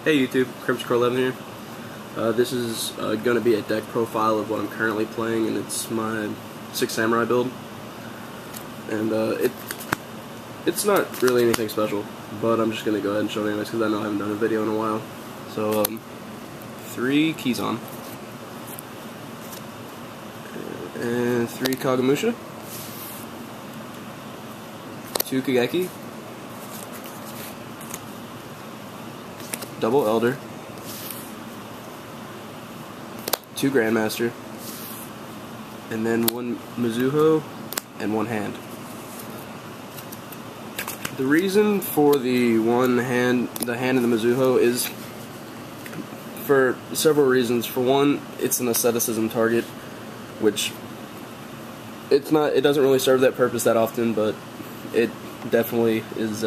Hey YouTube, Crimscore11 here. This is going to be a deck profile of what I'm currently playing, and it's my Six Samurai build. And it's not really anything special, but I'm just going to go ahead and show it anyways because I know I haven't done a video in a while. So, 3 Kizan, and 3 Kagemusha, 2 Kageki, double Elder, 2 Grandmaster, and then 1 Mizuho and 1 hand. The reason for the hand of the Mizuho is for several reasons. For one, it's an asceticism target, which it doesn't really serve that purpose that often, but it definitely is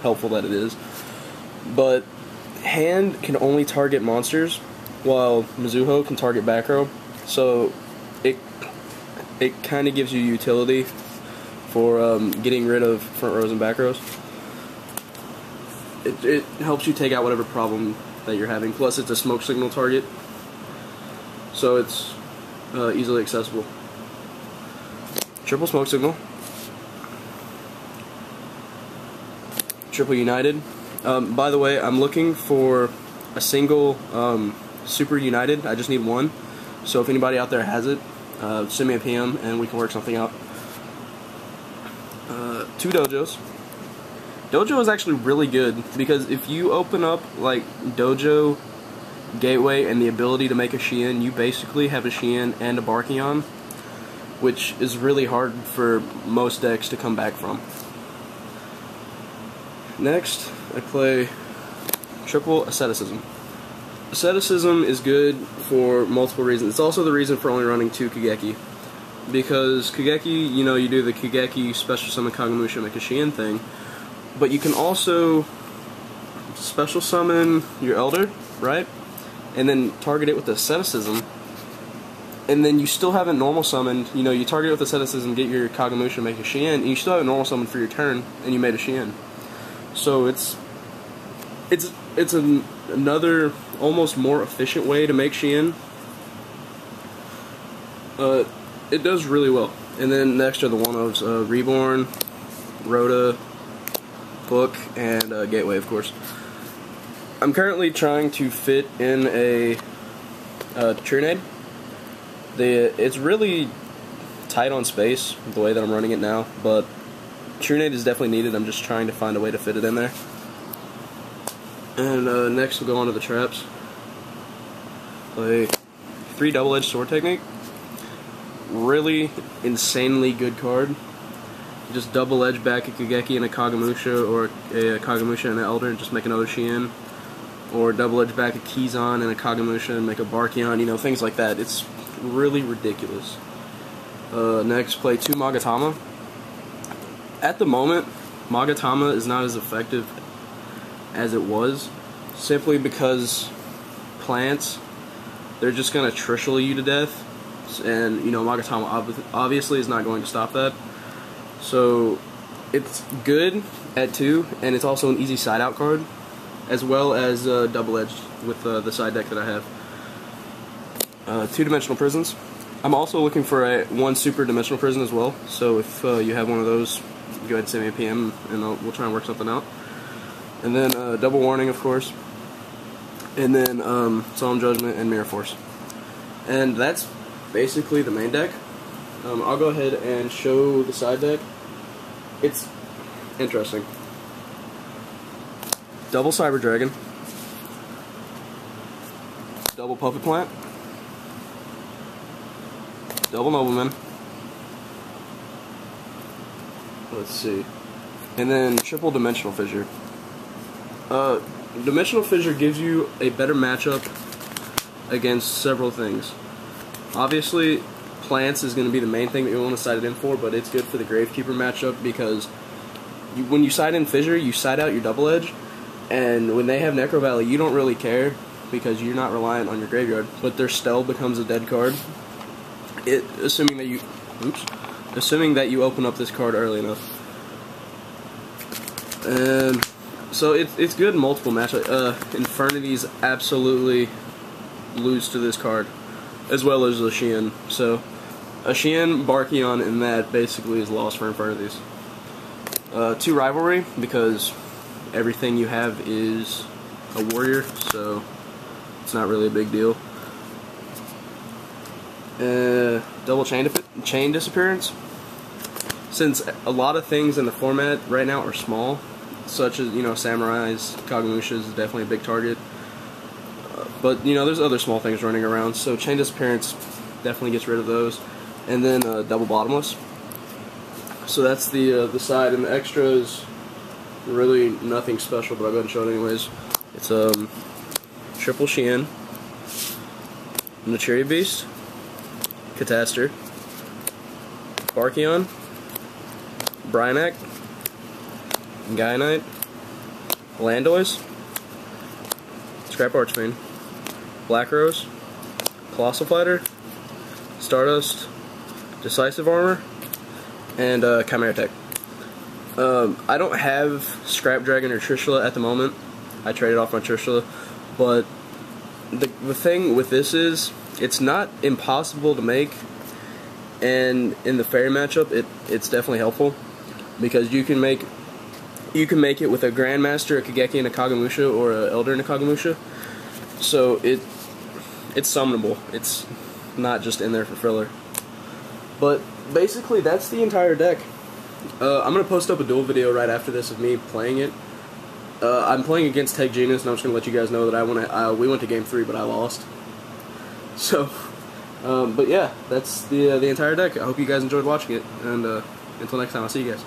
helpful that it is. But hand can only target monsters, while Mizuho can target back row, so it kind of gives you utility for getting rid of front rows and back rows. It helps you take out whatever problem that you're having. Plus, it's a smoke signal target, so it's easily accessible. Triple smoke signal, triple united. By the way, I'm looking for a single super united. I just need 1. So if anybody out there has it, send me a PM and we can work something out. 2 dojos. Dojo is actually really good because if you open up like dojo, gateway, and the ability to make a Shien, you basically have a Shien and a Barkion, which is really hard for most decks to come back from. Next, I play triple Asceticism. Asceticism is good for multiple reasons. It's also the reason for only running 2 Kageki. Because Kageki, you know, you do the Kageki special summon Kagemusha make a Shien thing, but you can also special summon your Elder, right? And then target it with Asceticism, and then you still haven't normal summoned. You know, you target it with Asceticism, get your Kagemusha make a Shien, and you still have a normal summon for your turn, and you made a Shien. So it's another almost more efficient way to make Shien. It does really well. And then next are the one-ofs, Reborn, Rhoda, Book, and Gateway, of course. I'm currently trying to fit in a Trinade. It's really tight on space the way that I'm running it now, but Trinade is definitely needed. I'm just trying to find a way to fit it in there. And next we'll go on to the traps. Play 3 double-edged sword technique. Really insanely good card. Just double edge back a Kageki and a Kagemusha, or a Kagemusha and an Elder and just make another Shien. Or double edge back a Kizan and a Kagemusha and make a Barkion, you know, things like that. It's really ridiculous. Next, play 2 Magatama. At the moment, Magatama is not as effective as it was, simply because plants, they're just going to trishul you to death, and you know, Magatama obviously is not going to stop that. So it's good at 2, and it's also an easy side out card, as well as double edged with the side deck that I have. 2-dimensional prisons. I'm also looking for 1 super dimensional prison as well, so if you have one of those, go ahead and send me a PM and we'll try and work something out. And then double warning, of course, and then Solemn Judgment and Mirror Force. And that's basically the main deck. I'll go ahead and show the side deck. It's interesting. Double Cyber Dragon, double Puppet Plant, double Nobleman, let's see, and then triple Dimensional Fissure. Dimensional Fissure gives you a better matchup against several things. Obviously, plants is going to be the main thing that you want to side it in for, but it's good for the Gravekeeper matchup because when you side in Fissure, you side out your double edge, and when they have Necro Valley, you don't really care because you're not reliant on your graveyard, but their Stell becomes a dead card. Assuming that you open up this card early enough. And So it's good in multiple matchups. Infernities absolutely lose to this card, as well as Ascian. So Ascian, Barkion, and that basically is lost for Infernities. 2 Rivalry, because everything you have is a warrior, so it's not really a big deal. Double chain disappearance. Since a lot of things in the format right now are small, such as, you know, Samurais, Kagemushas is definitely a big target. But, you know, there's other small things running around, so chain disappearance definitely gets rid of those. And then double bottomless. So that's the side, and the extra is really nothing special, but I'll go ahead and show it anyways. It's triple Shein, Materia Beast, Cataster, Barkion, Bryanak, Gainite, Landois, Scrap Archfiend, Black Rose, Colossal Fighter, Stardust, Decisive Armor, and Chimera Tech. I don't have Scrap Dragon or Trishula at the moment. I traded off my Trishula, but the thing with this is it's not impossible to make, and in the fairy matchup it's definitely helpful, because you can make it with a Grandmaster, a Kageki, and a Kagemusha, or a Elder and a Kagemusha. So it's summonable. It's not just in there for filler. But basically that's the entire deck. I'm gonna post up a duel video right after this of me playing it. I'm playing against Tech Genius, and I'm just gonna let you guys know that we went to game 3, but I lost. So, but yeah, that's the entire deck. I hope you guys enjoyed watching it, and until next time, I'll see you guys.